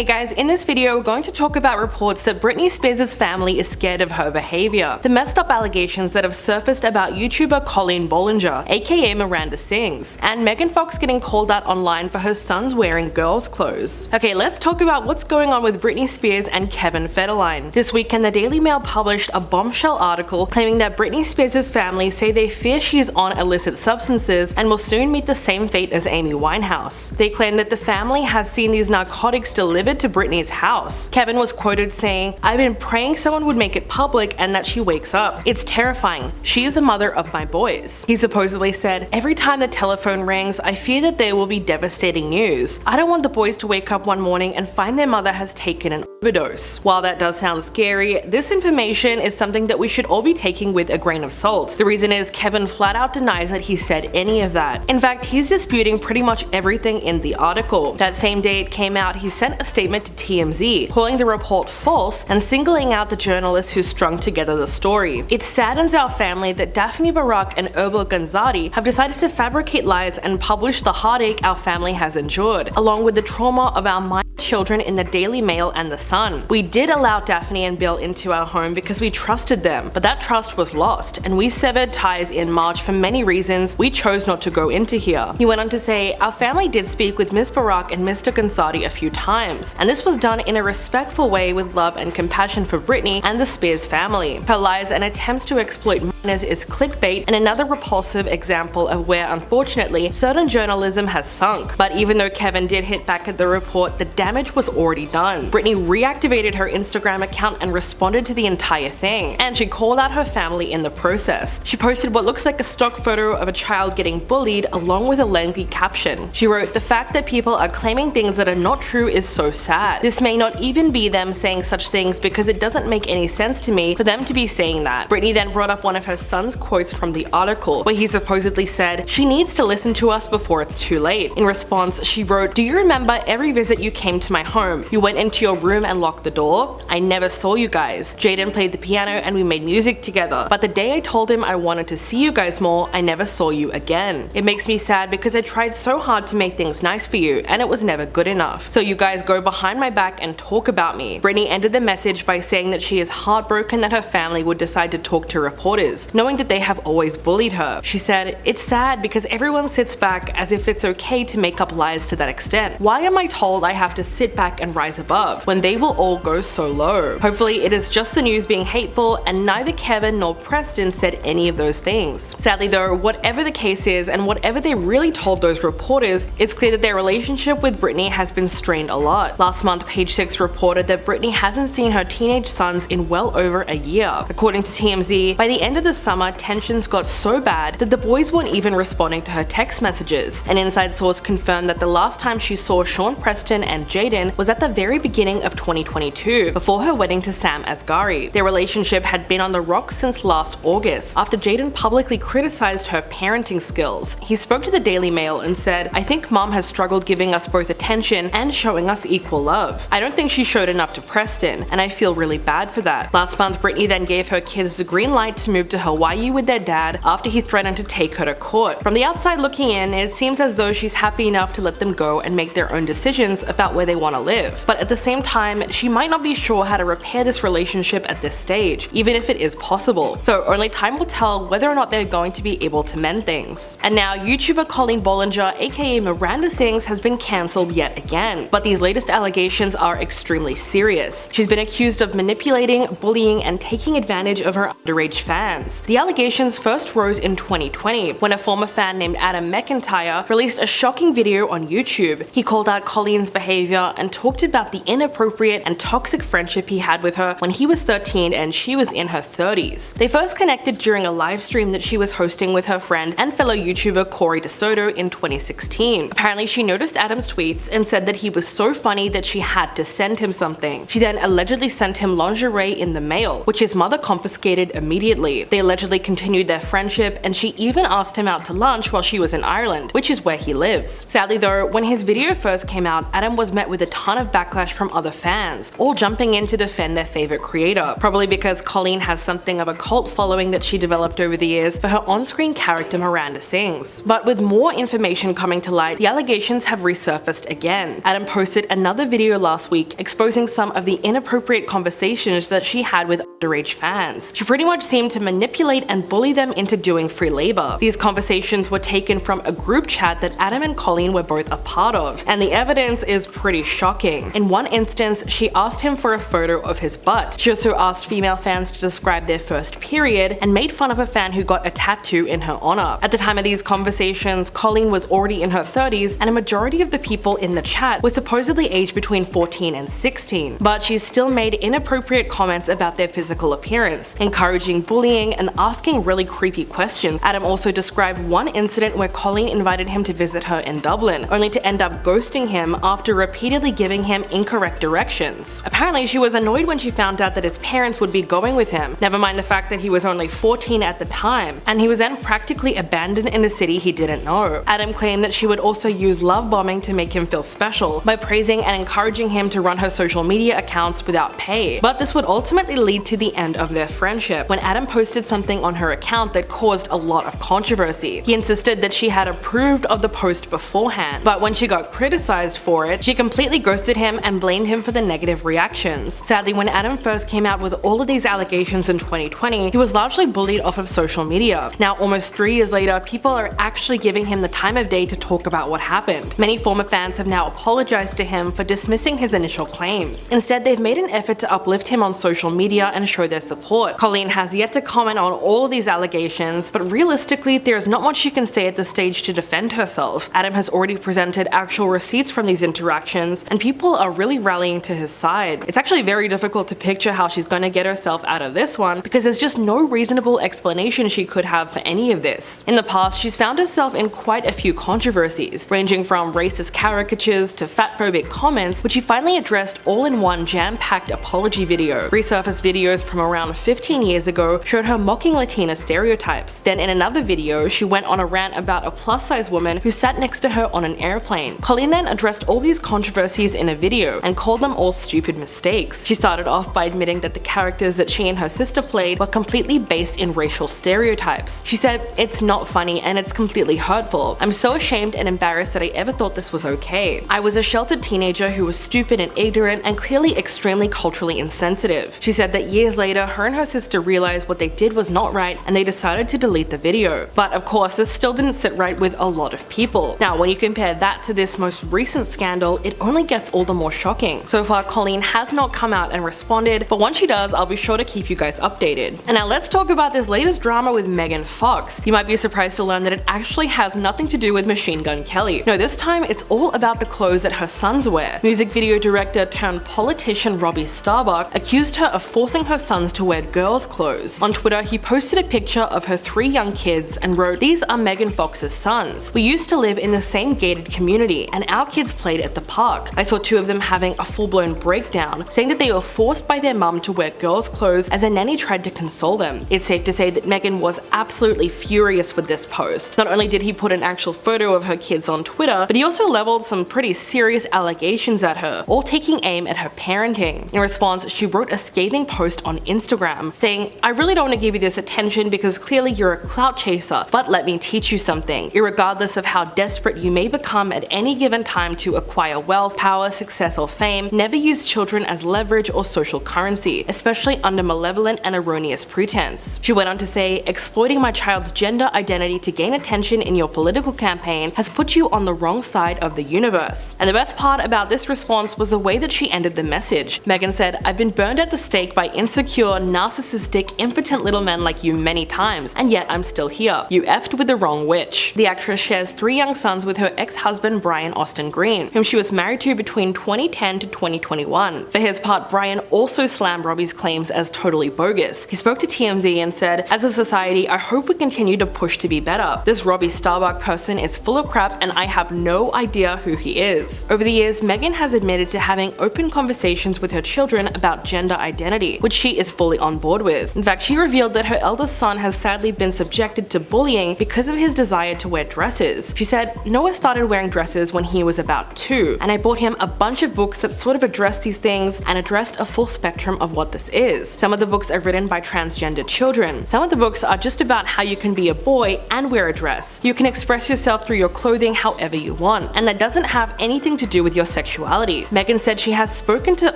Hey guys, in this video we're going to talk about reports that Britney Spears' family is scared of her behavior, the messed up allegations that have surfaced about YouTuber Colleen Ballinger, aka Miranda Sings, and Megan Fox getting called out online for her sons wearing girls' clothes. Okay, let's talk about what's going on with Britney Spears and Kevin Federline. This weekend the Daily Mail published a bombshell article claiming that Britney Spears' family say they fear she is on illicit substances and will soon meet the same fate as Amy Winehouse. They claim that the family has seen these narcotics delivered to Britney's house. Kevin was quoted saying, "I've been praying someone would make it public and that she wakes up. It's terrifying. She is the mother of my boys." He supposedly said, "Every time the telephone rings, I fear that there will be devastating news. I don't want the boys to wake up one morning and find their mother has taken an overdose." While that does sound scary, this information is something that we should all be taking with a grain of salt. The reason is Kevin flat out denies that he said any of that. In fact, he's disputing pretty much everything in the article. That same day it came out, he sent a statement to TMZ, calling the report false and singling out the journalists who strung together the story. "It saddens our family that Daphne Barak and Erbil Ganzadi have decided to fabricate lies and publish the heartache our family has endured, along with the trauma of our minor children in the Daily Mail and the Sun. We did allow Daphne and Bill into our home because we trusted them, but that trust was lost, and we severed ties in March for many reasons we chose not to go into here." He went on to say, "Our family did speak with Ms. Barak and Mr. Ganzadi a few times, and this was done in a respectful way with love and compassion for Britney and the Spears family. Her lies and attempts to exploit minors is clickbait and another repulsive example of where, unfortunately, certain journalism has sunk." But even though Kevin did hit back at the report, the damage was already done. Britney reactivated her Instagram account and responded to the entire thing, and she called out her family in the process. She posted what looks like a stock photo of a child getting bullied along with a lengthy caption. She wrote, "The fact that people are claiming things that are not true is so sad. This may not even be them saying such things because it doesn't make any sense to me for them to be saying that." Britney then brought up one of her son's quotes from the article, where he supposedly said, "She needs to listen to us before it's too late." In response, she wrote, "Do you remember every visit you came to my home? You went into your room and locked the door? I never saw you guys. Jaden played the piano and we made music together. But the day I told him I wanted to see you guys more, I never saw you again. It makes me sad because I tried so hard to make things nice for you and it was never good enough. So you guys go behind my back and talk about me." Britney ended the message by saying that she is heartbroken that her family would decide to talk to reporters, knowing that they have always bullied her. She said, "It's sad because everyone sits back as if it's okay to make up lies to that extent. Why am I told I have to sit back and rise above when they will all go so low?" Hopefully it is just the news being hateful, and neither Kevin nor Preston said any of those things. Sadly though, whatever the case is and whatever they really told those reporters, it's clear that their relationship with Britney has been strained a lot. Last month, Page 6 reported that Britney hasn't seen her teenage sons in well over a year. According to TMZ, by the end of the summer, tensions got so bad that the boys weren't even responding to her text messages. An inside source confirmed that the last time she saw Sean Preston and Jaden was at the very beginning of 2022, before her wedding to Sam Asghari. Their relationship had been on the rocks since last August, after Jaden publicly criticized her parenting skills. He spoke to the Daily Mail and said, "I think mom has struggled giving us both attention and showing us equal love. I don't think she showed enough to Preston, and I feel really bad for that." Last month, Britney then gave her kids the green light to move to Hawaii with their dad after he threatened to take her to court. From the outside looking in, it seems as though she's happy enough to let them go and make their own decisions about where they want to live. But at the same time, she might not be sure how to repair this relationship at this stage, even if it is possible. So only time will tell whether or not they're going to be able to mend things. And now, YouTuber Colleen Ballinger, aka Miranda Sings, has been cancelled yet again. But these latest allegations are extremely serious. She's been accused of manipulating, bullying, and taking advantage of her underage fans. The allegations first rose in 2020, when a former fan named Adam McIntyre released a shocking video on YouTube. He called out Colleen's behavior and talked about the inappropriate and toxic friendship he had with her when he was 13 and she was in her 30s. They first connected during a live stream that she was hosting with her friend and fellow YouTuber Corey DeSoto in 2016. Apparently she noticed Adam's tweets and said that he was so funny that she had to send him something. She then allegedly sent him lingerie in the mail, which his mother confiscated immediately. They allegedly continued their friendship, and she even asked him out to lunch while she was in Ireland, which is where he lives. Sadly though, when his video first came out, Adam was met with a ton of backlash from other fans, all jumping in to defend their favorite creator, probably because Colleen has something of a cult following that she developed over the years for her on-screen character Miranda Sings. But with more information coming to light, the allegations have resurfaced again. Adam posted another video last week exposing some of the inappropriate conversations that she had with underage fans. She pretty much seemed to manipulate and bully them into doing free labor. These conversations were taken from a group chat that Adam and Colleen were both a part of, and the evidence is pretty shocking. In one instance, she asked him for a photo of his butt. She also asked female fans to describe their first period and made fun of a fan who got a tattoo in her honor. At the time of these conversations, Colleen was already in her 30s, and a majority of the people in the chat were supposedly aged between 14 and 16. But she still made inappropriate comments about their physical appearance, encouraging bullying and asking really creepy questions. Adam also described one incident where Colleen invited him to visit her in Dublin, only to end up ghosting him after repeatedly giving him incorrect directions. Apparently, she was annoyed when she found out that his parents would be going with him, never mind the fact that he was only 14 at the time, and he was then practically abandoned in a city he didn't know. Adam claimed that she would also use love bombing to make him feel special by praising and encouraging him to run her social media accounts without pay. But this would ultimately lead to the end of their friendship when Adam posted something on her account that caused a lot of controversy. He insisted that she had approved of the post beforehand, but when she got criticized for it, she completely ghosted him and blamed him for the negative reactions. Sadly, when Adam first came out with all of these allegations in 2020, he was largely bullied off of social media. Now, almost 3 years later, people are actually giving him the time of day to talk about what happened. Many former fans have now apologized to him for dismissing his initial claims. Instead, they've made an effort to uplift him on social media and show their support. Colleen has yet to comment on all of these allegations, but realistically, there is not much she can say at this stage to defend herself. Adam has already presented actual receipts from these interactions, and people are really rallying to his side. It's actually very difficult to picture how she's going to get herself out of this one, because there's just no reasonable explanation she could have for any of this. In the past, she's found herself in quite a few controversies, ranging from racist caricatures to fatphobic comments, which she finally addressed all in one jam-packed apology video. Resurfaced videos from around 15 years ago showed her mocking Latina stereotypes. Then in another video, she went on a rant about a plus-size woman who sat next to her on an airplane. Colleen then addressed all these controversies in a video and called them all stupid mistakes. She started off by admitting that the characters that she and her sister played were completely based in racial stereotypes. She said, "It's not funny and it's completely hurtful. I'm so ashamed and embarrassed that I ever thought this was okay. I was a sheltered teenager who was stupid and ignorant and clearly extremely culturally insensitive." She said that years later, her and her sister realized what they did was not right and they decided to delete the video. But of course, this still didn't sit right with a lot of people. Now, when you compare that to this most recent scandal, it only gets all the more shocking. So far, Colleen has not come out and responded, but once she does, I'll be sure to keep you guys updated. And now let's talk about this latest drama with Megan Fox. You might be surprised to learn that it actually has nothing to do with Machine Gun Kelly. No, this time it's all about the clothes that her sons wear. Music video director turned politician Robbie Starbuck accused her of forcing her sons to wear girls' clothes. On Twitter, he posted a picture of her 3 young kids and wrote, "These are Megan Fox's sons. We used to live in the same gated community and our kids played at the park. I saw 2 of them having a full-blown breakdown, saying that they were forced by their mum to wear girls' clothes as a nanny tried to console them." It's safe to say that Megan was absolutely furious with this post. Not only did he put an actual photo of her kids on Twitter, but he also leveled some pretty serious allegations at her, all taking aim at her parenting. In response, she wrote a scathing post on Instagram saying, "I really don't want to give you this attention because clearly you're a clout chaser, but let me teach you something. Irregardless of how desperate you may become at any given time to acquire wealth, power, success, or fame, never use children as leverage or social currency, especially under malevolent and erroneous pretense." She went on to say, "Exploiting my child's gender identity to gain attention in your political campaign has put you on the wrong side of the universe." And the best part about this response was the way that she ended the message. Megan said, "I've been burned at the stake by insecure, narcissistic, impotent little men like you many times, and yet I'm still here. You effed with the wrong witch." The actress shares 3 young sons with her ex-husband Brian Austin Green, whom she was married to between 2010 to 2021. For his part, Brian also slammed Robbie's claims as totally bogus. He spoke to TMZ and said, "As a society, I hope we continue to push to be better. This Robbie Starbuck person is full of crap and I have no idea who he is." Over the years, Megan has admitted to having open conversations with her children about gender identity, which she is fully on board with. In fact, she revealed revealed that her eldest son has sadly been subjected to bullying because of his desire to wear dresses. She said, "Noah started wearing dresses when he was about 2, and I bought him a bunch of books that sort of addressed these things and addressed a full spectrum of what this is. Some of the books are written by transgender children. Some of the books are just about how you can be a boy and wear a dress. You can express yourself through your clothing however you want, and that doesn't have anything to do with your sexuality." Megan said she has spoken to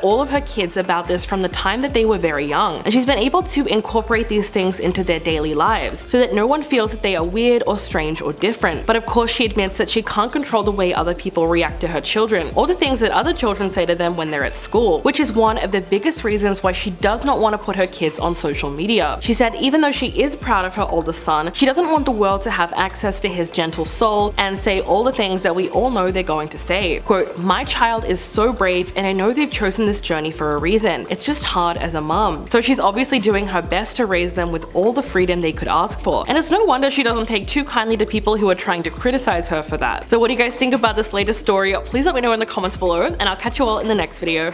all of her kids about this from the time that they were very young, and she's been able to incorporate these things into their daily lives so that no one feels that they are weird or strange or different. But of course, she admits that she can't control the way other people react to her children or the things that other children say to them when they're at school, which is one of the biggest reasons why she does not want to put her kids on social media. She said even though she is proud of her oldest son, she doesn't want the world to have access to his gentle soul and say all the things that we all know they're going to say. Quote, "My child is so brave and I know they've chosen this journey for a reason. It's just hard as a mum." So she's obviously doing her best to raise them with all the freedom they could ask for. And it's no wonder she doesn't take too kindly to people who are trying to criticize her for that. So what do you guys think about this latest story? Please let me know in the comments below, and I'll catch you all in the next video.